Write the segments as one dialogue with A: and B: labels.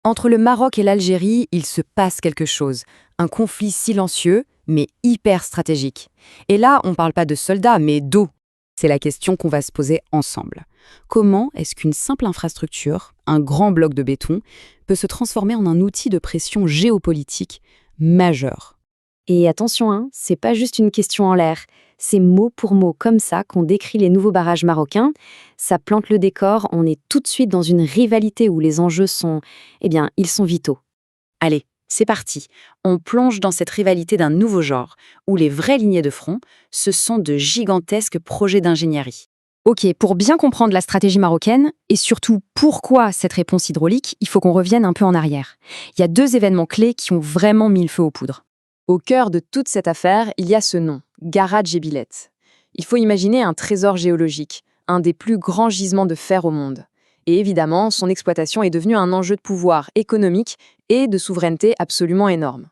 A: Entre le Maroc et l'Algérie, il se passe quelque chose. Un conflit silencieux, mais hyper stratégique. Et là, on ne parle pas de soldats, mais d'eau. C'est la question qu'on va se poser ensemble. Comment est-ce qu'une simple infrastructure, un grand bloc de béton, peut se transformer en un outil de pression géopolitique majeur?
B: Et attention, hein, c'est pas juste une question en l'air. C'est mot pour mot comme ça qu'on décrit les nouveaux barrages marocains. Ça plante le décor, on est tout de suite dans une rivalité où les enjeux sont, ils sont vitaux.
A: Allez, c'est parti. On plonge dans cette rivalité d'un nouveau genre, où les vraies lignées de front, ce sont de gigantesques projets d'ingénierie. Ok, pour bien comprendre la stratégie marocaine, et surtout pourquoi cette réponse hydraulique, il faut qu'on revienne un peu en arrière. Il y a deux événements clés qui ont vraiment mis le feu aux poudres. Au cœur de toute cette affaire, il y a ce nom, Garat Djebilet. Il faut imaginer un trésor géologique, un des plus grands gisements de fer au monde. Et évidemment, son exploitation est devenue un enjeu de pouvoir économique et de souveraineté absolument énorme.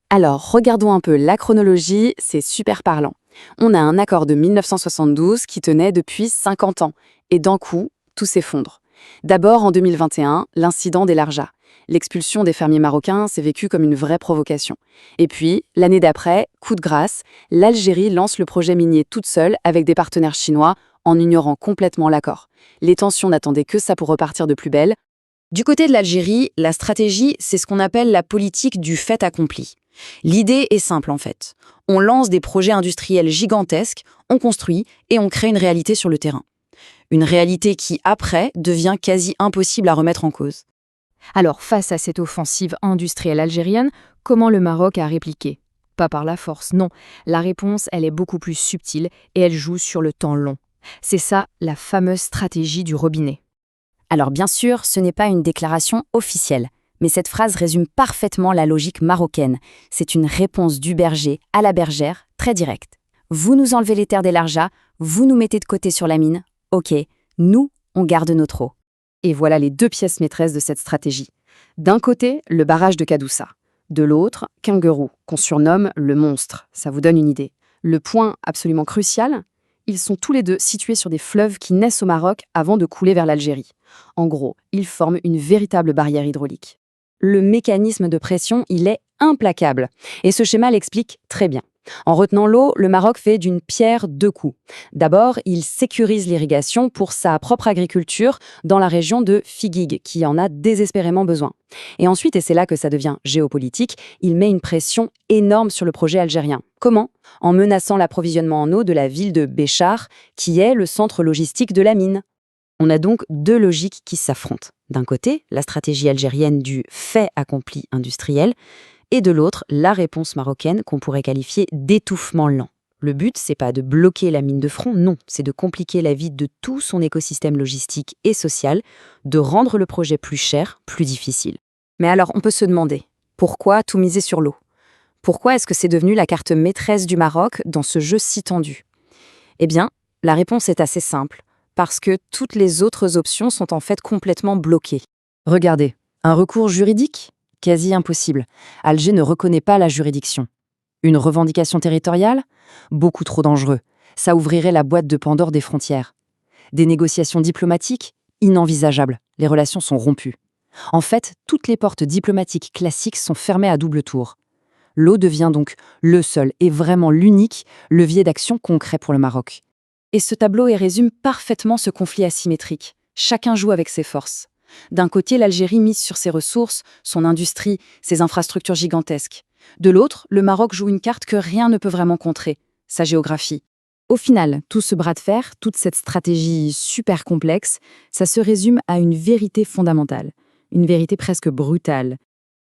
A: Alors, regardons un peu la chronologie, c'est super parlant. On a un accord de 1972 qui tenait depuis 50 ans, et d'un coup, tout s'effondre. D'abord, en 2021, l'incident des Larja. L'expulsion des fermiers marocains s'est vécue comme une vraie provocation. Et puis, l'année d'après, coup de grâce, l'Algérie lance le projet minier toute seule avec des partenaires chinois en ignorant complètement l'accord. Les tensions n'attendaient que ça pour repartir de plus belle. Du côté de l'Algérie, la stratégie, c'est ce qu'on appelle la politique du fait accompli. L'idée est simple en fait. On lance des projets industriels gigantesques, on construit et on crée une réalité sur le terrain. Une réalité qui, après, devient quasi impossible à remettre en cause.
B: Alors, face à cette offensive industrielle algérienne, comment le Maroc a répliqué? Pas par la force, non. La réponse, elle est beaucoup plus subtile et elle joue sur le temps long. C'est ça, la fameuse stratégie du robinet.
A: Alors bien sûr, ce n'est pas une déclaration officielle, mais cette phrase résume parfaitement la logique marocaine. C'est une réponse du berger à la bergère, très directe. Vous nous enlevez les terres des Larja, vous nous mettez de côté sur la mine. Ok, nous, on garde notre eau. Et voilà les deux pièces maîtresses de cette stratégie. D'un côté, le barrage de Kadoussa. De l'autre, Kangerou, qu'on surnomme le monstre. Ça vous donne une idée. Le point absolument crucial, ils sont tous les deux situés sur des fleuves qui naissent au Maroc avant de couler vers l'Algérie. En gros, ils forment une véritable barrière hydraulique. Le mécanisme de pression, il est implacable. Et ce schéma l'explique très bien. En retenant l'eau, le Maroc fait d'une pierre deux coups. D'abord, il sécurise l'irrigation pour sa propre agriculture dans la région de Figuig, qui en a désespérément besoin. Et ensuite, et c'est là que ça devient géopolitique, il met une pression énorme sur le projet algérien. Comment? En menaçant l'approvisionnement en eau de la ville de Béchar, qui est le centre logistique de la mine. On a donc deux logiques qui s'affrontent. D'un côté, la stratégie algérienne du fait accompli industriel, et de l'autre, la réponse marocaine qu'on pourrait qualifier d'étouffement lent. Le but, c'est pas de bloquer la mine de front, non, c'est de compliquer la vie de tout son écosystème logistique et social, de rendre le projet plus cher, plus difficile. Mais alors, on peut se demander, pourquoi tout miser sur l'eau? Pourquoi est-ce que c'est devenu la carte maîtresse du Maroc dans ce jeu si tendu? Eh bien, la réponse est assez simple, parce que toutes les autres options sont en fait complètement bloquées. Regardez, un recours juridique? Quasi impossible. Alger ne reconnaît pas la juridiction. Une revendication territoriale? Beaucoup trop dangereux. Ça ouvrirait la boîte de Pandore des frontières. Des négociations diplomatiques? Inenvisageables. Les relations sont rompues. En fait, toutes les portes diplomatiques classiques sont fermées à double tour. L'eau devient donc le seul et vraiment l'unique levier d'action concret pour le Maroc. Et ce tableau résume parfaitement ce conflit asymétrique. Chacun joue avec ses forces. D'un côté, l'Algérie mise sur ses ressources, son industrie, ses infrastructures gigantesques. De l'autre, le Maroc joue une carte que rien ne peut vraiment contrer, sa géographie. Au final, tout ce bras de fer, toute cette stratégie super complexe, ça se résume à une vérité fondamentale, une vérité presque brutale.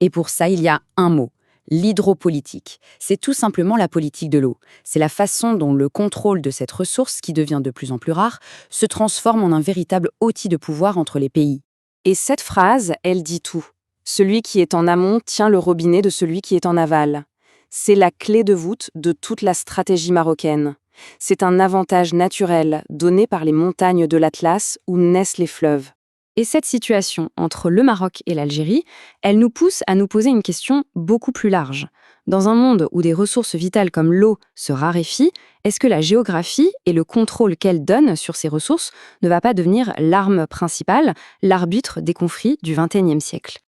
A: Et pour ça, il y a un mot, l'hydropolitique. C'est tout simplement la politique de l'eau. C'est la façon dont le contrôle de cette ressource, qui devient de plus en plus rare, se transforme en un véritable outil de pouvoir entre les pays. Et cette phrase, elle dit tout. Celui qui est en amont tient le robinet de celui qui est en aval. C'est la clé de voûte de toute la stratégie marocaine. C'est un avantage naturel donné par les montagnes de l'Atlas où naissent les fleuves. Et cette situation entre le Maroc et l'Algérie, elle nous pousse à nous poser une question beaucoup plus large. Dans un monde où des ressources vitales comme l'eau se raréfient, est-ce que la géographie et le contrôle qu'elle donne sur ces ressources ne va pas devenir l'arme principale, l'arbitre des conflits du XXIe siècle?